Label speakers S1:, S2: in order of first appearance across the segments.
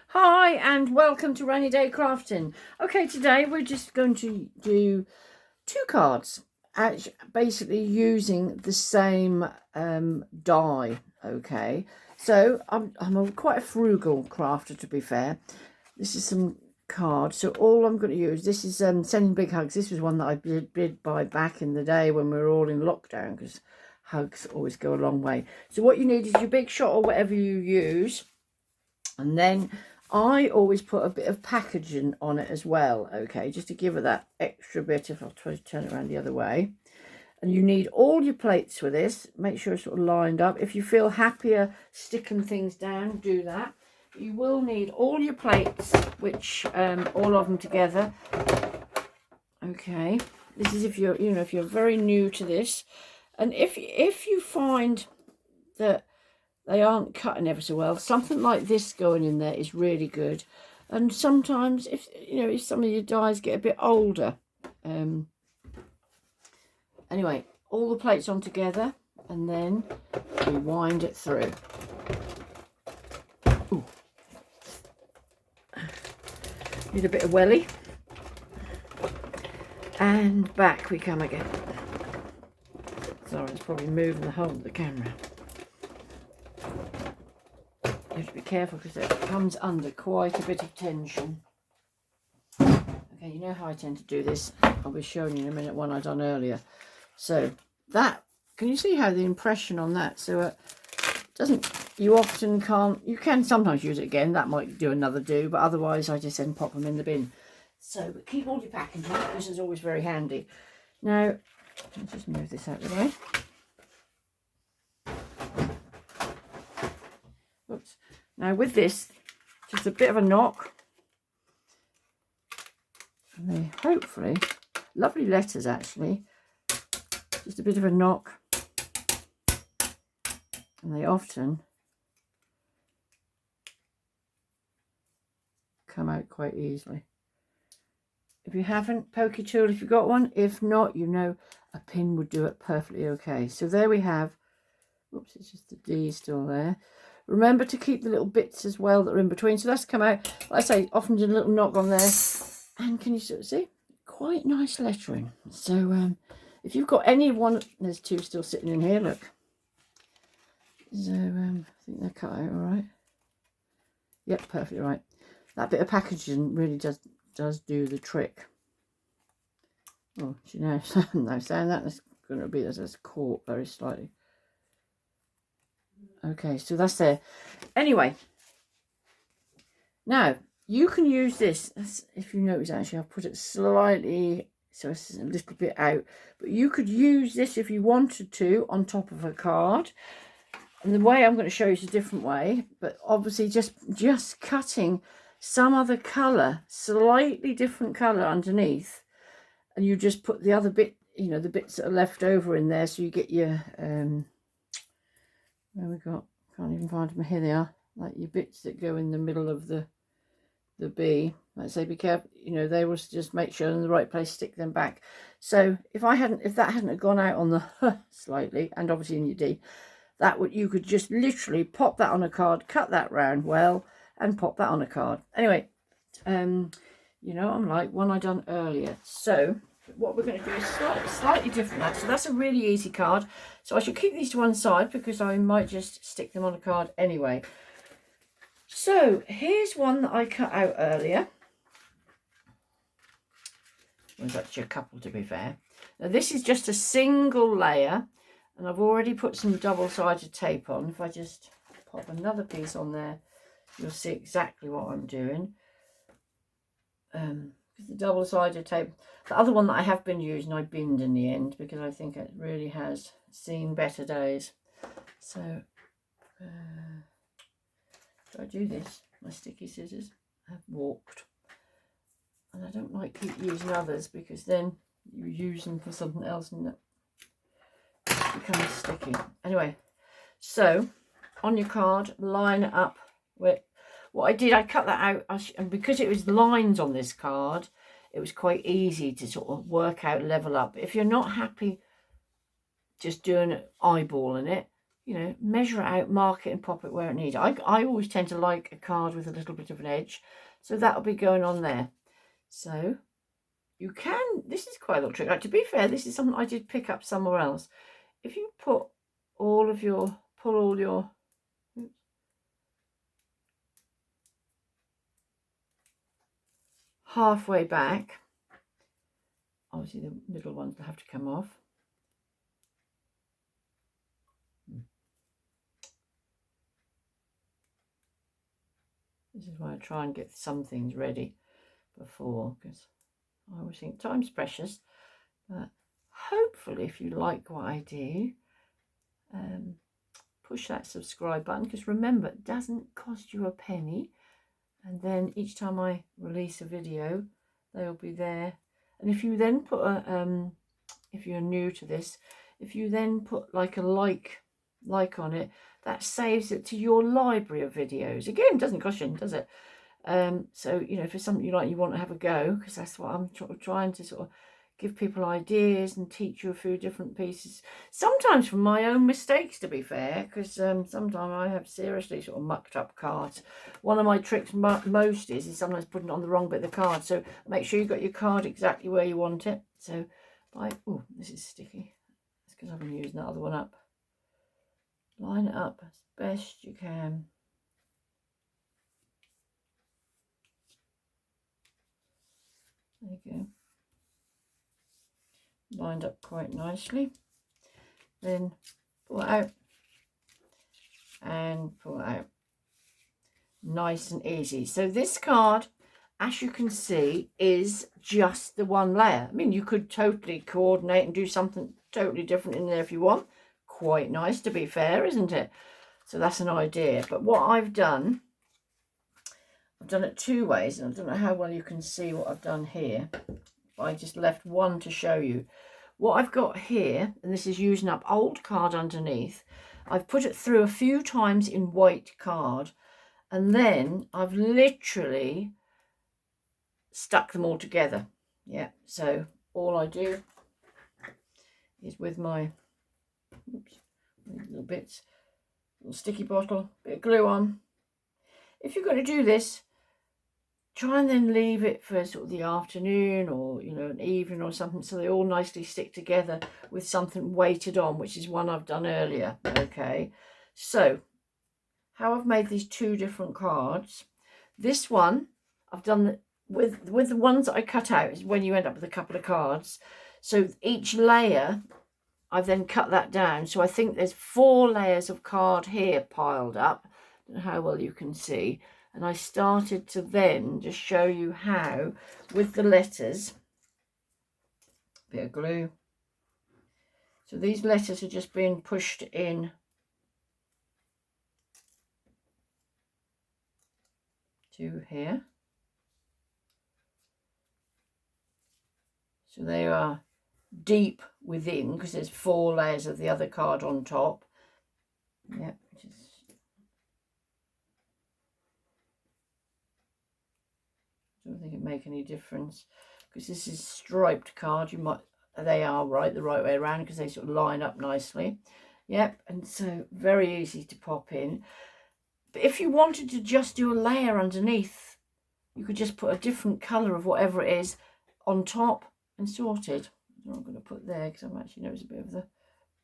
S1: Hi and welcome to Rainy Day Crafting. Okay, today we're just going to do two cards, basically using the same die. Okay, so I'm quite a frugal crafter, to be fair. This is some cards, so all I'm going to use, this is Sending Big Hugs. This was one that I did buy back in the day when we were all in lockdown, because hugs always go a long way. So what you need is your Big Shot or whatever you use. And then I always put a bit of packaging on it as well, okay, just to give it that extra bit. If I'll try to turn it around the other way. And you need all your plates for this. Make sure it's sort of lined up. If you feel happier sticking things down, do that. You will need all your plates, which all of them together. Okay, this is if you're, if you're very new to this, and if you find that they aren't cutting ever so well, something like this going in there is really good. And sometimes if some of your dies get a bit older, anyway, all the plates on together, and then we wind it through. Ooh. Need a bit of welly, and back we come again. Sorry, it's probably moving the whole of the camera. You have to be careful because it comes under quite a bit of tension. Okay, you know how I tend to do this. I'll be showing you in a minute one I done earlier. So that, can you see how the impression on that? So it doesn't, you often can't, you can sometimes use it again. That might do another do, but otherwise I just then pop them in the bin. So but keep all your packaging. This is always very handy. Now, let's just move this out of the way. Oops. Now with this, just a bit of a knock. And they hopefully, lovely letters actually, just a bit of a knock. And they often come out quite easily. If you haven't, pokey tool if you've got one. If not, a pin would do it perfectly okay. So there we have, oops, it's just the D still there. Remember to keep the little bits as well that are in between. So that's come out, like I say, often did a little knock on there. And can you sort of see? Quite nice lettering. So if you've got any one, there's two still sitting in here, look. So I think they're cut out all right. Yep, perfectly right. That bit of packaging really does do the trick. Oh, do you know, no, saying that, that's going to be, that's caught very slightly. Okay, so that's there. Anyway, now you can use this, if you notice actually I've put it slightly, so it's a little bit out, but you could use this if you wanted to on top of a card. And the way I'm going to show you is a different way, but obviously just cutting some other colour, slightly different colour underneath, and you just put the other bit, the bits that are left over in there, so you get your where we got, can't even find them, here they are, like your bits that go in the middle of the B. Like I say, be careful, they will just make sure in the right place, stick them back. So if that hadn't gone out on the slightly, and obviously in your D, you could just literally pop that on a card, cut that round well, and pop that on a card. Anyway, I'm like one I done earlier. So what we're going to do is slightly different. So that's a really easy card. So I should keep these to one side because I might just stick them on a card anyway. So here's one that I cut out earlier. There's actually a couple, to be fair. Now this is just a single layer, and I've already put some double-sided tape on. If I just pop another piece on there, you'll see exactly what I'm doing. The double-sided tape, the other one that I have been using, I binned in the end because I think it really has seen better days. So do I do this? My sticky scissors have walked, and I don't like keep using others because then you use them for something else and it becomes sticky. Anyway, so on your card, line up with what I did. I cut that out, and because it was lines on this card, it was quite easy to sort of work out, level up. If you're not happy just doing it, eyeballing it, you know, measure it out, mark it and pop it where it needs. I always tend to like a card with a little bit of an edge. So that'll be going on there. So you can, this is quite a little trick. Like, to be fair, this is something I did pick up somewhere else. If you put all of your, pull all your, halfway back, obviously the middle ones will have to come off. This is why I try and get some things ready before, because I always think time's precious. But hopefully, if you like what I do, push that subscribe button, because remember, it doesn't cost you a penny. And then each time I release a video, they'll be there. And if you then put a, if you're new to this, if you then put like a like on it, that saves it to your library of videos. Again, doesn't cost you, does it? So, you know, if it's something you like, you want to have a go, because that's what I'm trying to sort of give people ideas and teach you a few different pieces. Sometimes from my own mistakes, to be fair, because sometimes I have seriously sort of mucked up cards. One of my tricks most is sometimes putting on the wrong bit of the card. So make sure you got your card exactly where you want it. So oh, this is sticky. That's because I've been using that other one up. Line it up as best you can. There you go. Lined up quite nicely. Then pull it out and pull it out. Nice and easy. So this card, as you can see, is just the one layer. I mean, you could totally coordinate and do something totally different in there if you want. Quite nice, to be fair, isn't it? So that's an idea. But what I've done it two ways, and I don't know how well you can see what I've done here. I just left one to show you. What I've got here, and this is using up old card underneath, I've put it through a few times in white card, and then I've literally stuck them all together. Yeah, so all I do is with my little bits, little sticky bottle, bit of glue on. If you're going to do this, try and then leave it for sort of the afternoon, or, you know, an evening or something, so they all nicely stick together with something weighted on, which is one I've done earlier. Okay, so how I've made these two different cards. This one I've done with the ones that I cut out is when you end up with a couple of cards. So each layer, I've then cut that down. So I think there's 4 layers of card here piled up. I don't know how well you can see. And I started to then just show you how, with the letters, bit of glue. So these letters are just being pushed in to here. So they are deep within, because there's 4 layers of the other card on top. Yep, I don't think it make any difference, because this is striped card. You might, they are right the right way around, because they sort of line up nicely. Yep, and so very easy to pop in. But if you wanted to just do a layer underneath, you could just put a different colour of whatever it is on top and sorted. I'm not going to put there because I'm actually noticing a bit of the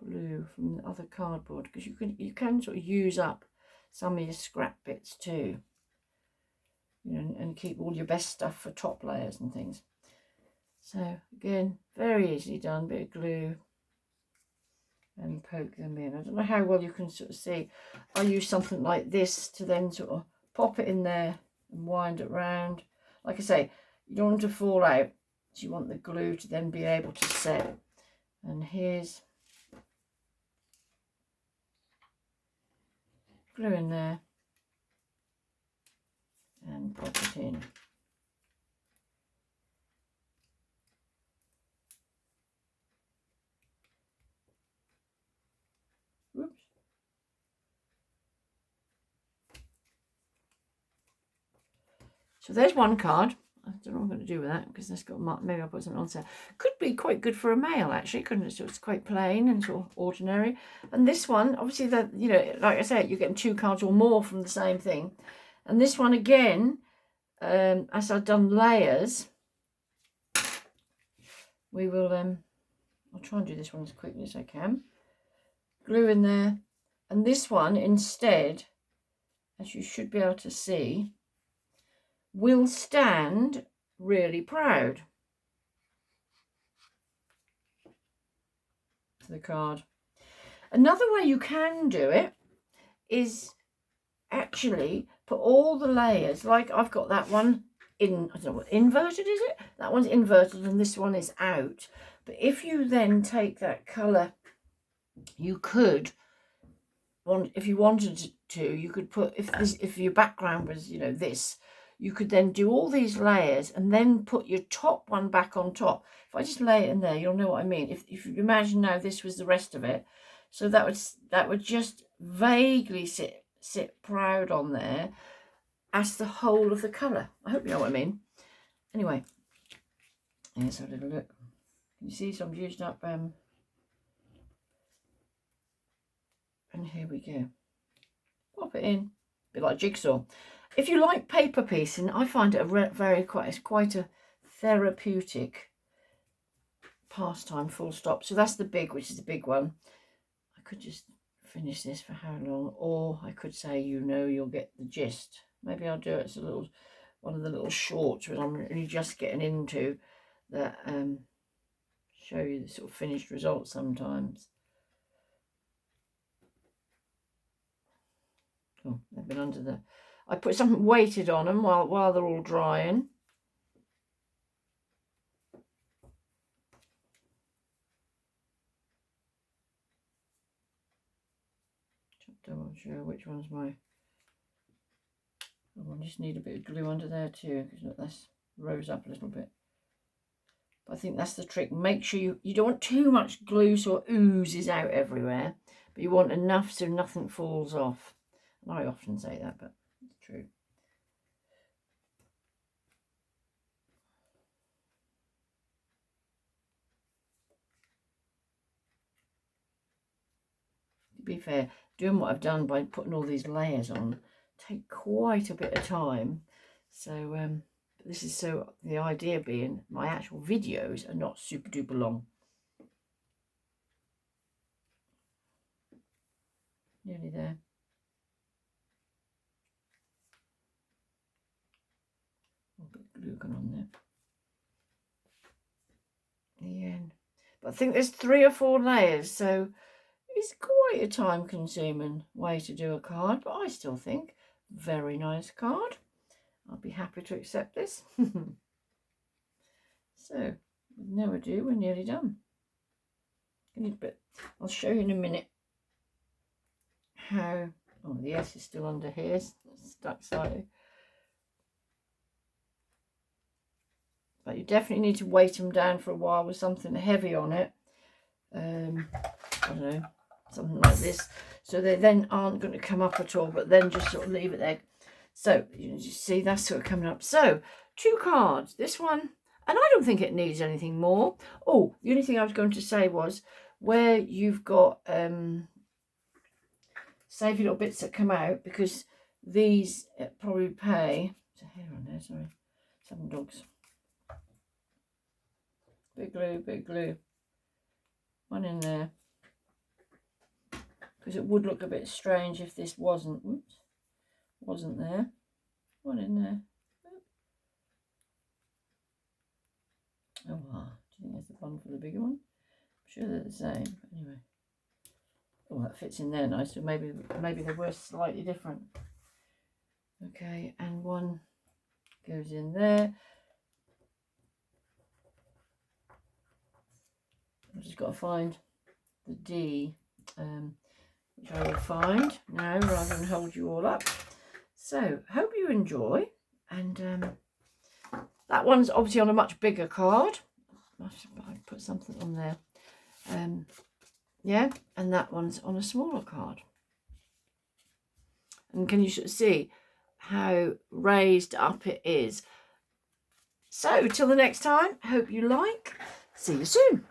S1: blue from the other cardboard, because you can sort of use up some of your scrap bits too, you know, and keep all your best stuff for top layers and things. So again, very easily done. Bit of glue and poke them in. I don't know how well you can sort of see. I use something like this to then sort of pop it in there and wind it round. Like I say, you don't want it to fall out, so you want the glue to then be able to set. And here's glue in there and pop it in. Oops. So there's one card. I don't know what I'm going to do with that because that's got maybe I'll put something on there. Could be quite good for a male actually, couldn't it? So it's quite plain and sort of ordinary. And this one, obviously, that, you know, like I said, you're getting 2 cards or more from the same thing. And this one again, as I've done layers, we will I'll try and do this one as quickly as I can. Glue in there, and this one instead, as you should be able to see, will stand really proud to the card. Another way you can do it is actually put all the layers, like I've got that one in, I don't know what, inverted is it? That one's inverted and this one is out. But if you then take that colour, you could, if you wanted to, you could put, if your background was, you know, this, you could then do all these layers and then put your top one back on top. If I just lay it in there, you'll know what I mean. If you imagine now this was the rest of it, so that would just vaguely sit proud on there as the whole of the colour. I hope you know what I mean. Anyway, here's a little look. Can you see? So I'm using up and here we go. Pop it in, a bit like jigsaw. If you like paper piecing, I find it it's quite a therapeutic pastime, full stop. So that's the big, which is the big one. I could just finish this for how long, or I could say, you know, you'll get the gist. Maybe I'll do it as a little, one of the little shorts when I'm really just getting into that, show you the sort of finished result sometimes. Oh, they've been under the, I put something weighted on them while they're all drying. Double sure which one's my, oh, I just need a bit of glue under there too, because look, that's rose up a little bit. But I think that's the trick. Make sure you don't want too much glue so it oozes out everywhere, but you want enough so nothing falls off. And I often say that, but it's true. To be fair, doing what I've done by putting all these layers on take quite a bit of time. So this is, so the idea being my actual videos are not super duper long. Nearly there. A bit of glue going on there. The end. But I think there's 3 or 4 layers, so it's quite a time consuming way to do a card, but I still think very nice card. I'll be happy to accept this. So, with no ado, we're nearly done. I'll show you in a minute how, oh, the S is still under here, stuck slightly. But you definitely need to weight them down for a while with something heavy on it. I don't know, something like this. So they then aren't going to come up at all, but then just sort of leave it there. So you see, that's sort of coming up. So 2 cards, this one, and I don't think it needs anything more. Oh, the only thing I was going to say was where you've got savey little bits that come out, because these probably pay. There's a hair on there, sorry. 7 dogs. Big glue, big glue. One in there. Because it would look a bit strange if this wasn't there. One in there. Oh, wow. Do you think there's the one for the bigger one? I'm sure they're the same. But anyway. Oh, that fits in there nice. So maybe they were slightly different. Okay, and one goes in there. I've just got to find the D, which I will find now rather than hold you all up. So, hope you enjoy. And that one's obviously on a much bigger card. I put something on there. Yeah, and that one's on a smaller card. And can you see how raised up it is? So till the next time, hope you like. See you soon.